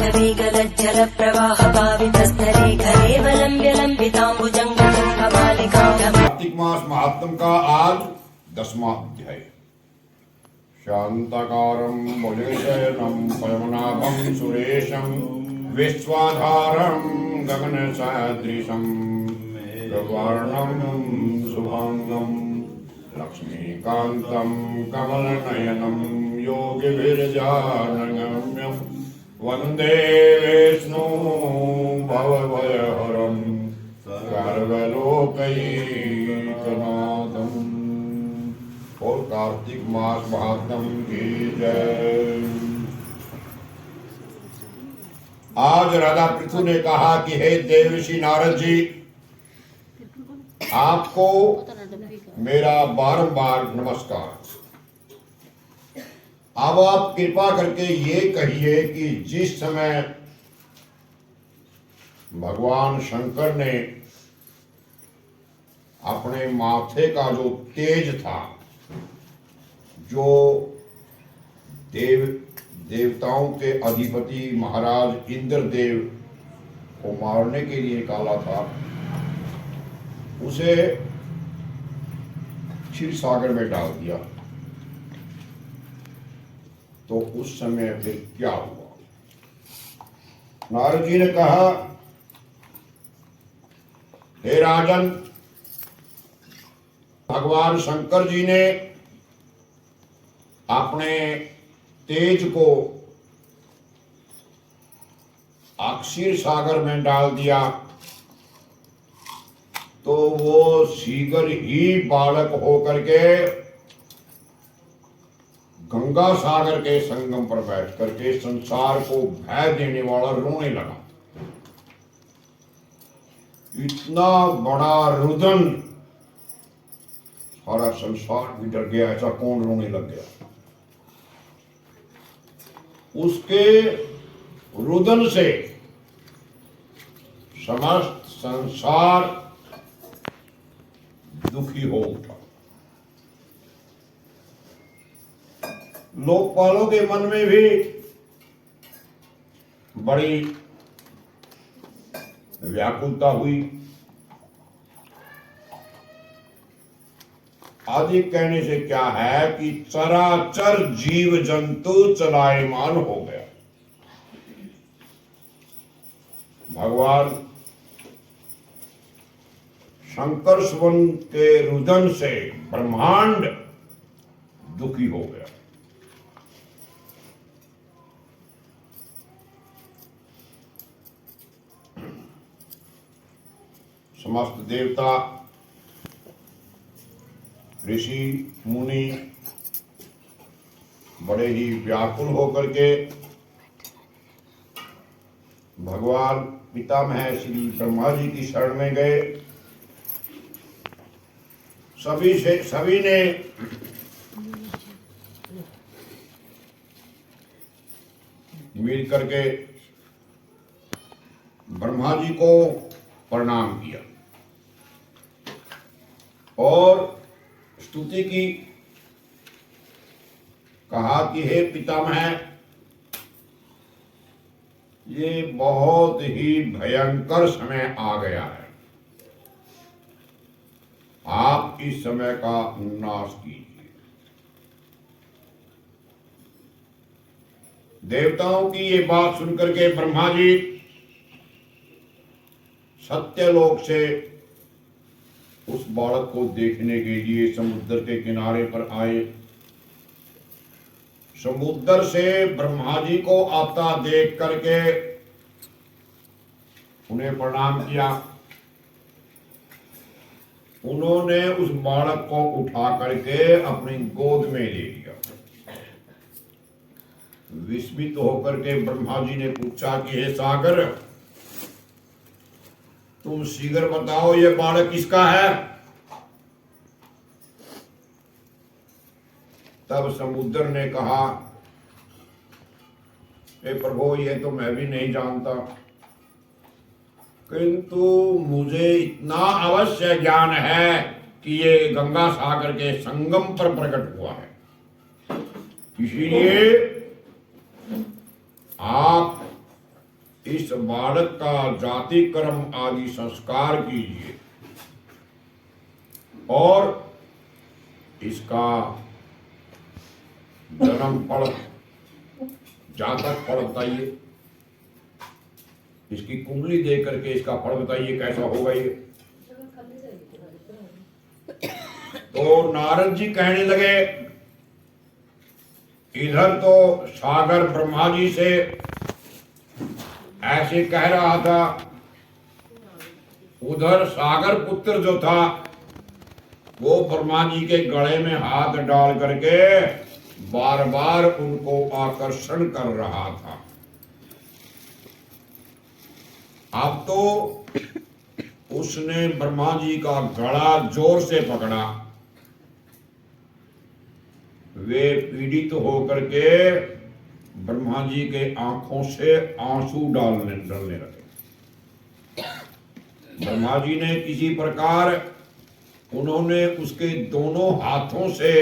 वेगलज्जल प्रवाह पावितस्थले घरेवलम्ब्य लम्बिताम्बुजङ्गमालिका। कार्तिक मास महात्म का आज 10वां अध्याय। शांताकारं भुजगशयनं पद्मनाभं सुरेशं विश्वाधारं गगनसदृशं गगनवर्णं शुभांगं लक्ष्मीकान्तं कमलनयनं योगिभिर्जानगम्यं वन्दे विष्णु भवभयहरं सर्वलोकैकनाथम्। और कार्तिक मास महात्म की जय। आज राधा पृथु ने कहा कि हे देवर्षि नारद जी, आपको मेरा बारंबार नमस्कार। अब आप कृपा करके ये कहिए कि जिस समय भगवान शंकर ने अपने माथे का जो तेज था, जो देवताओं के अधिपति महाराज इंद्रदेव को मारने के लिए निकाला था, उसे क्षीर सागर में डाल दिया। तो उस समय फिर क्या हुआ? नारद जी ने कहा, हे राजन, भगवान शंकर जी ने अपने तेज को क्षीर सागर में डाल दिया, तो वो शीघ्र ही बालक होकर के गंगा सागर के संगम पर बैठ करके संसार को भय देने वाला रोने लगा। इतना बड़ा रुदन, सारा संसार भी डर गया। ऐसा कौन रोने लग गया? उसके रुदन से समस्त संसार दुखी हो उठा। लोकपालों के मन में भी बड़ी व्याकुलता हुई। आदि कहने से क्या है कि चराचर जीव जंतु चलायमान हो गया। भगवान शंकर सुवन के रुदन से ब्रह्मांड दुखी हो गया। समस्त देवता, ऋषि मुनि बड़े ही व्याकुल होकर के भगवान पितामह श्री ब्रह्मा जी की शरण में गए। सभी ने मिल करके ब्रह्मा जी को प्रणाम किया और स्तुति की। कहा कि हे पितामह, ये बहुत ही भयंकर समय आ गया है, आप इस समय का नाश कीजिए। देवताओं की ये बात सुनकर के ब्रह्मा जी सत्यलोक से उस बालक को देखने के लिए समुद्र के किनारे पर आए। समुद्र से ब्रह्मा जी को आता देख करके उन्हें प्रणाम किया। उन्होंने उस बालक को उठा करके अपनी गोद में ले लिया। विस्मित होकर के ब्रह्मा जी ने पूछा कि हे सागर, तुम शीघ्र बताओ, ये बालक किसका है? तब समुद्र ने कहा, हे प्रभु, ये तो मैं भी नहीं जानता, किंतु मुझे इतना अवश्य ज्ञान है कि ये गंगा सागर के संगम पर प्रकट हुआ है। इसीलिए आप इस बालक का जाति कर्म आदि संस्कार कीजिए और इसका जन्म फल, जातक फल बताइए, इसकी कुंडली देख करके इसका फल बताइए कैसा होगा ये। तो नारद जी कहने लगे, इधर तो सागर ब्रह्मा जी से ऐसे कह रहा था, उधर सागर पुत्र जो था वो ब्रह्मा जी के गले में हाथ डाल करके बार बार उनको आकर्षण कर रहा था। अब तो उसने ब्रह्मा जी का गला जोर से पकड़ा, वे पीड़ित होकर के ब्रह्मा जी के आंखों से आंसू डालने लगे। ब्रह्मा जी ने किसी प्रकार उन्होंने उसके दोनों हाथों से,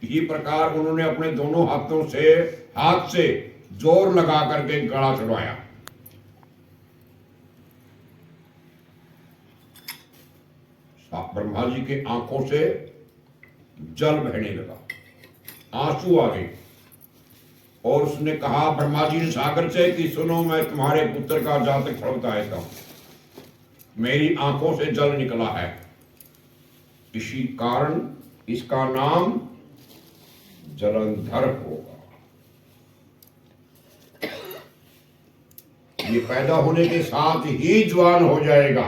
इसी प्रकार उन्होंने अपने दोनों हाथों से हाथ से जोर लगा करके गला छुड़वाया। ब्रह्मा जी के आंखों से जल बहने लगा, आंसू आ गए और उसने कहा ब्रह्मा जी ने सागर से कि सुनो, मैं तुम्हारे पुत्र का जातक फल बताता हूं, मेरी आंखों से जल निकला है, इसी कारण इसका नाम जलंधर होगा। ये पैदा होने के साथ ही जवान हो जाएगा,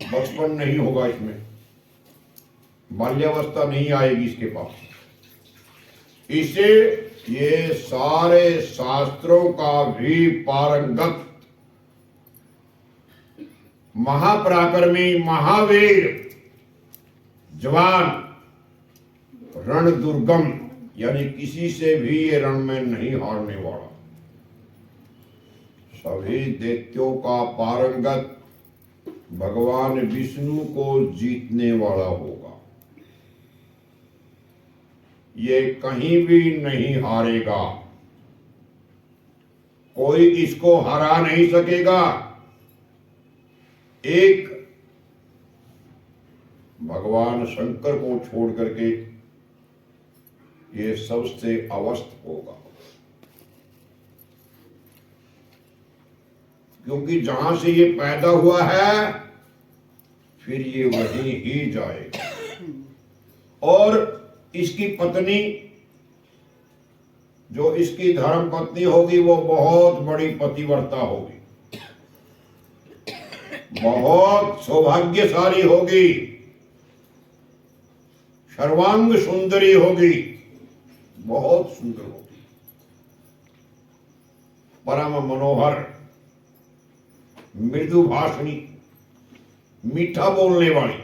बचपन नहीं होगा, इसमें बाल्यावस्था नहीं आएगी इसके पास। इसे ये सारे शास्त्रों का भी पारंगत महापराक्रमी महावीर जवान रण दुर्गम, यानी किसी से भी ये रण में नहीं हारने वाला, सभी दैत्यों का पारंगत भगवान विष्णु को जीतने वाला होगा। ये कहीं भी नहीं हारेगा, कोई इसको हरा नहीं सकेगा। एक भगवान शंकर को छोड़ करके ये सबसे अवस्थ होगा, क्योंकि जहां से ये पैदा हुआ है फिर ये वहीं ही जाएगा। और इसकी पत्नी, जो इसकी धर्म पत्नी होगी, वो बहुत बड़ी पतिव्रता होगी, बहुत सौभाग्यशाली होगी, सर्वांग सुंदरी होगी, बहुत सुंदर होगी, परम मनोहर, मृदु भाषणी, मीठा बोलने वाली,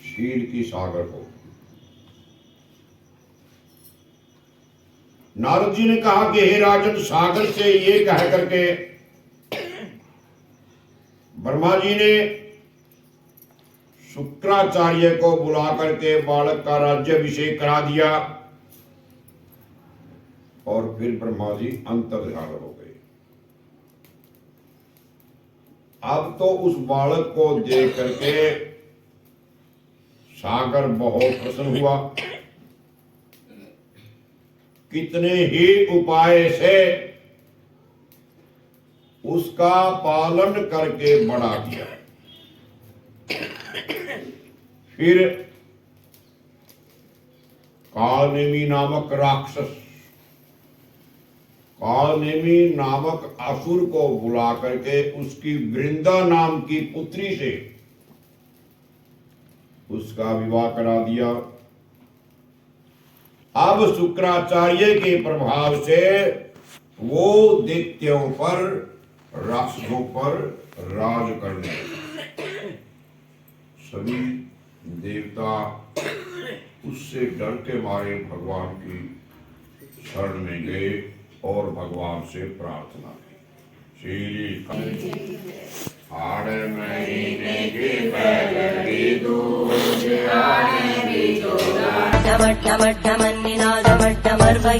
शील की सागर हो। नारद जी ने कहा कि हे राजन, सागर से ये कह करके ब्रह्मा जी ने शुक्राचार्य को बुला करके बालक का राज्याभिषेक करा दिया और फिर ब्रह्मा जी अंतर्ध्यान हो गए। अब तो उस बालक को देख करके सागर बहुत प्रसन्न हुआ, कितने ही उपाय से उसका पालन करके बड़ा किया। फिर कालनेमी नामक राक्षस, कालनेमी नामक असुर को बुला करके उसकी वृंदा नाम की पुत्री से उसका विवाह करा दिया। अब शुक्राचार्य के प्रभाव से वो दैत्यों पर, राक्षसों पर राज करने लगे। सभी देवता उससे डर के मारे भगवान की शरण में गए और भगवान से प्रार्थना की। श्री हाड़ महीने के पहले दूज आने भी जोड़ा डमड्डमड्डमन्निनादमड्डमर्वै